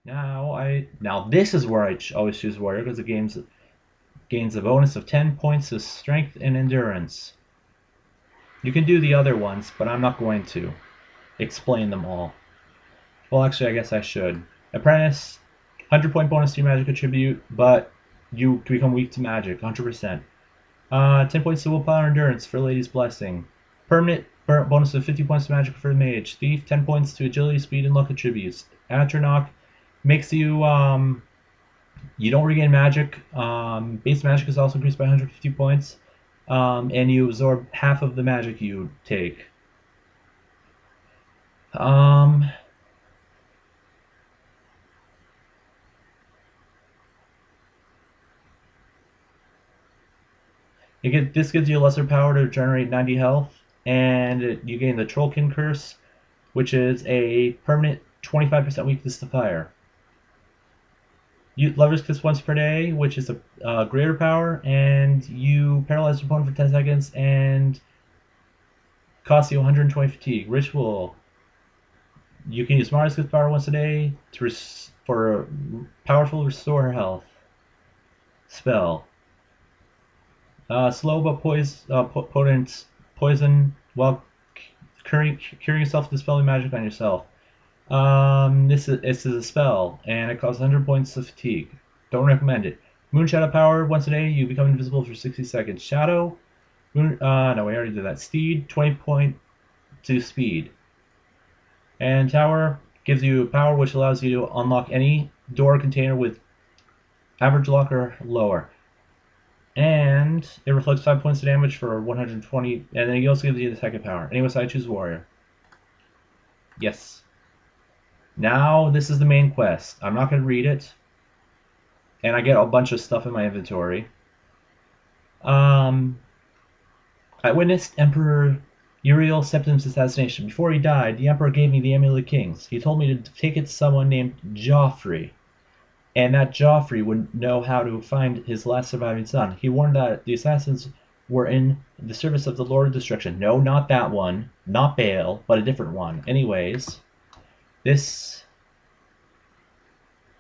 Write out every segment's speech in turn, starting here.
Now this is where I always choose warrior because it gains a bonus of 10 points of strength and endurance. You can do the other ones, but I'm not going to explain them all. Well, actually, I guess I should. Apprentice, 100-point bonus to your magic attribute, but you become weak to magic, 100%. 10 points to willpower endurance for Lady's Blessing. Permanent bonus of 50 points to magic for the mage. Thief, 10 points to agility, speed, and luck attributes. Atronach makes you, you don't regain magic. Base magic is also increased by 150 points. And you absorb half of the magic you take. This gives you lesser power to generate 90 health, and you gain the Trollkin Curse, which is a permanent 25% weakness to fire. You Lover's Kiss once per day, which is a greater power, and you paralyze your opponent for 10 seconds and costs you 120 fatigue. Ritual. You can use Mars Kiss power once a day for a powerful restore health spell. Slow but potent poison while curing yourself, dispelling magic on yourself. This is a spell, and it costs 100 points of fatigue. Don't recommend it. Moon Shadow power once a day. You become invisible for 60 seconds. Shadow. No, we already did that. Steed, 20 point to speed. And Tower gives you power which allows you to unlock any door container with average lock or lower. And it reflects 5 points of damage for 120, and then he also gives you the second power. Anyway, so I choose Warrior. Yes. Now, this is the main quest. I'm not going to read it. And I get a bunch of stuff in my inventory. I witnessed Emperor Uriel Septim's assassination. Before he died, the Emperor gave me the Amulet of Kings. He told me to take it to someone named Joffrey. And that Joffrey would know how to find his last surviving son. He warned that the assassins were in the service of the Lord of Destruction. No, not that one. Not Baal, but a different one. Anyways, this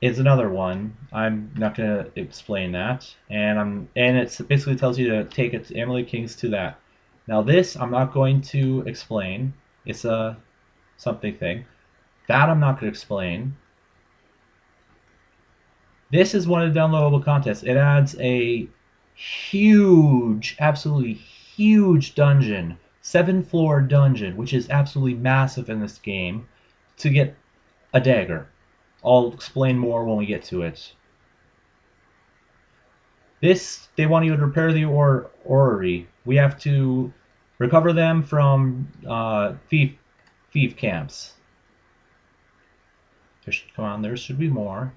is another one. I'm not going to explain that. And it basically tells you to take it to Amulet Kings to that. Now this, I'm not going to explain. It's a something thing. That I'm not going to explain. This is one of the downloadable contents. It adds a huge, absolutely huge dungeon, 7-floor dungeon, which is absolutely massive in this game, to get a dagger. I'll explain more when we get to it. This, they want you to repair the orrery. We have to recover them from thief camps. Come on, there should be more.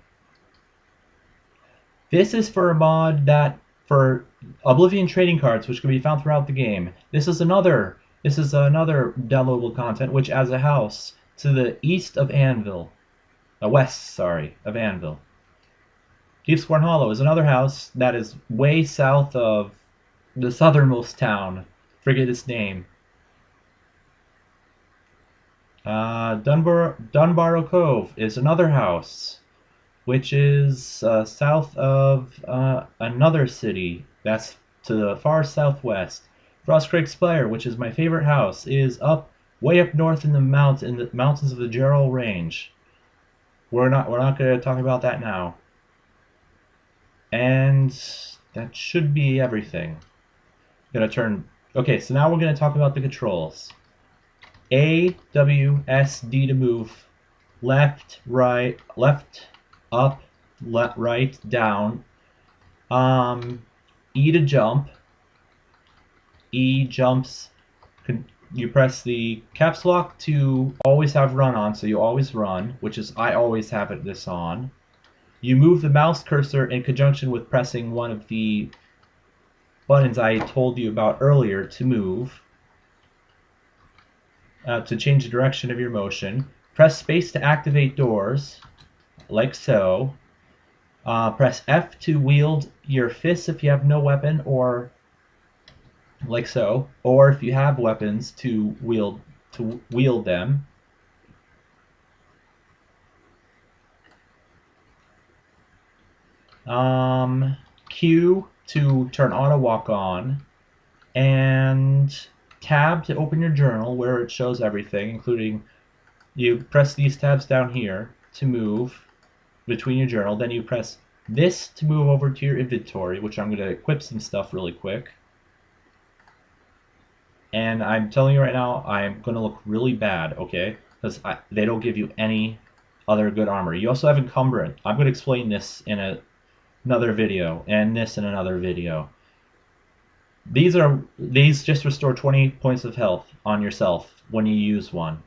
This is for a mod that for Oblivion trading cards, which can be found throughout the game. This is another downloadable content which adds a house to the east of Anvil, west, of Anvil. Deepscorn Hollow is another house that is way south of the southernmost town. Forget its name. Dunbarrow Cove is another house, which is south of another city that's to the far southwest. Frostcrake Spire, which is my favorite house, is way up north in the mountains of the Gerald Range. We're not going to talk about that now. And that should be everything. Okay, so now we're going to talk about the controls. A, W, S, D to move. Left, right, left, up, left, right, down. E to jump. E jumps. You press the caps lock to always have run on, so you always run, which is I always have this on. You move the mouse cursor in conjunction with pressing one of the buttons I told you about earlier to move, to change the direction of your motion. Press space to activate doors, like so. Press F to wield your fists if you have no weapon, or like so. Or if you have weapons, to wield them. Q to turn auto walk on, and tab to open your journal where it shows everything, including you press these tabs down here to move between your journal. Then you press this to move over to your inventory, which I'm going to equip some stuff really quick. And I'm telling you right now, I'm going to look really bad, okay? Because they don't give you any other good armor. You also have encumbrance. I'm going to explain this in another video, and this in another video. These just restore 20 points of health on yourself when you use one.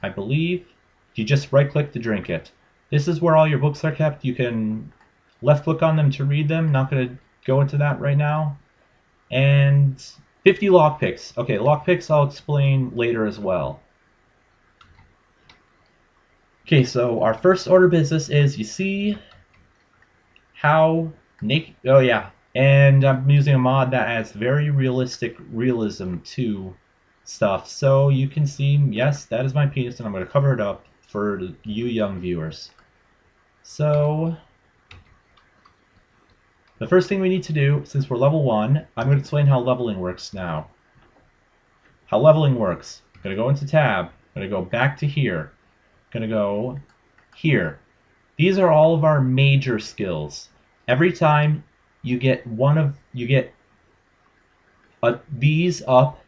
I believe you just right click to drink it. This is where all your books are kept. You can left click on them to read them. Not going to go into that right now. And 50 lockpicks. Okay, lockpicks I'll explain later as well. Okay, so our first order of business is, you see how naked. Oh yeah, and I'm using a mod that adds very realistic realism to stuff, so you can see, yes, that is my penis, and I'm going to cover it up for you young viewers. So the first thing we need to do, since we're level 1, I'm going to explain how leveling works now. How leveling works. I'm going to go into tab. I'm going to go back to here. I'm going to go here. These are all of our major skills. Every time you get these up,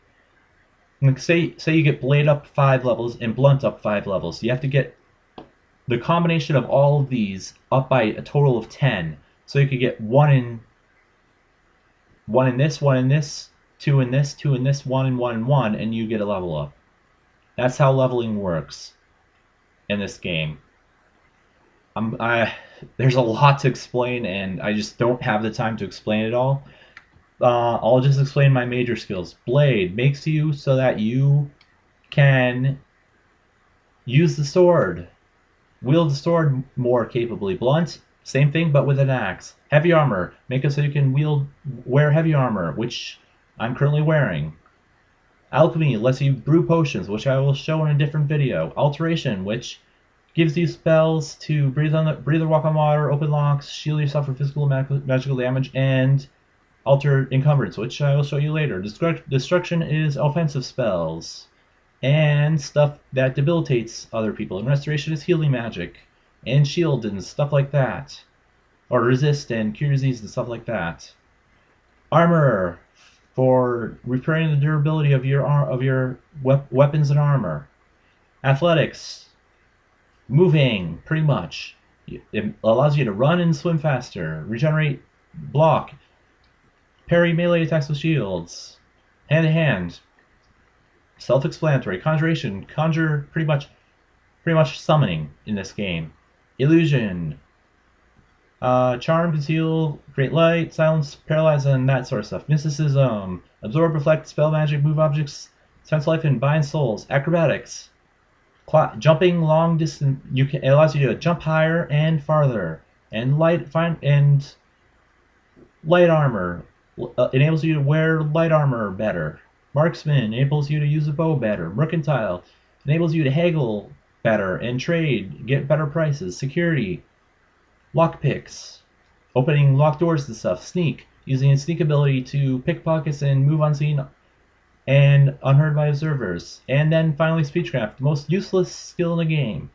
like say you get blade up 5 levels and blunt up 5 levels. You have to get the combination of all of these up by a total of 10. So you could get one in this, one in this, 2 in this, 2 in this, 1 in 1 and 1, and you get a level up. That's how leveling works in this game. There's a lot to explain, and I just don't have the time to explain it all. I'll just explain my major skills. Blade makes you so that you can use the sword, wield the sword more capably. Blunt, same thing, but with an axe. Heavy armor, make it so you can wear heavy armor, which I'm currently wearing. Alchemy lets you brew potions, which I will show in a different video. Alteration, which gives you spells to breathe or walk on water, open locks, shield yourself from physical and magical damage, and alter encumbrance, which I will show you later. Destruction is offensive spells and stuff that debilitates other people. And restoration is healing magic and shield and stuff like that, or resist and cure disease and stuff like that. Armor for repairing the durability of your weapons and armor. Athletics, moving, pretty much. It allows you to run and swim faster. Regenerate, block, parry melee attacks with shields. Hand to hand. Self-explanatory. Conjuration, conjure, pretty much summoning in this game. Illusion. Charm, conceal, create light, silence, paralyze, and that sort of stuff. Mysticism. Absorb, reflect, spell magic, move objects, sense life, and bind souls. Acrobatics. Jumping long distance, it allows you to jump higher and farther. And light armor enables you to wear light armor better. Marksman enables you to use a bow better. Mercantile enables you to haggle better and trade, get better prices. Security, lockpicks, opening locked doors and stuff. Sneak, using its sneak ability to pickpockets and move unseen and unheard by observers. And then finally, speechcraft, the most useless skill in the game.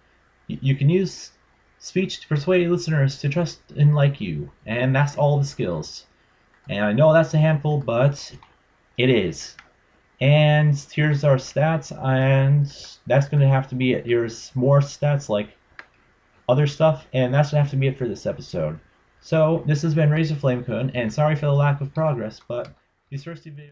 You can use speech to persuade listeners to trust and like you, and that's all the skills. And I know that's a handful, but it is. And here's our stats, and that's going to have to be it. Here's more stats like other stuff, and that's going to have to be it for this episode. So, this has been Razorflamekun, and sorry for the lack of progress, but these first two videos...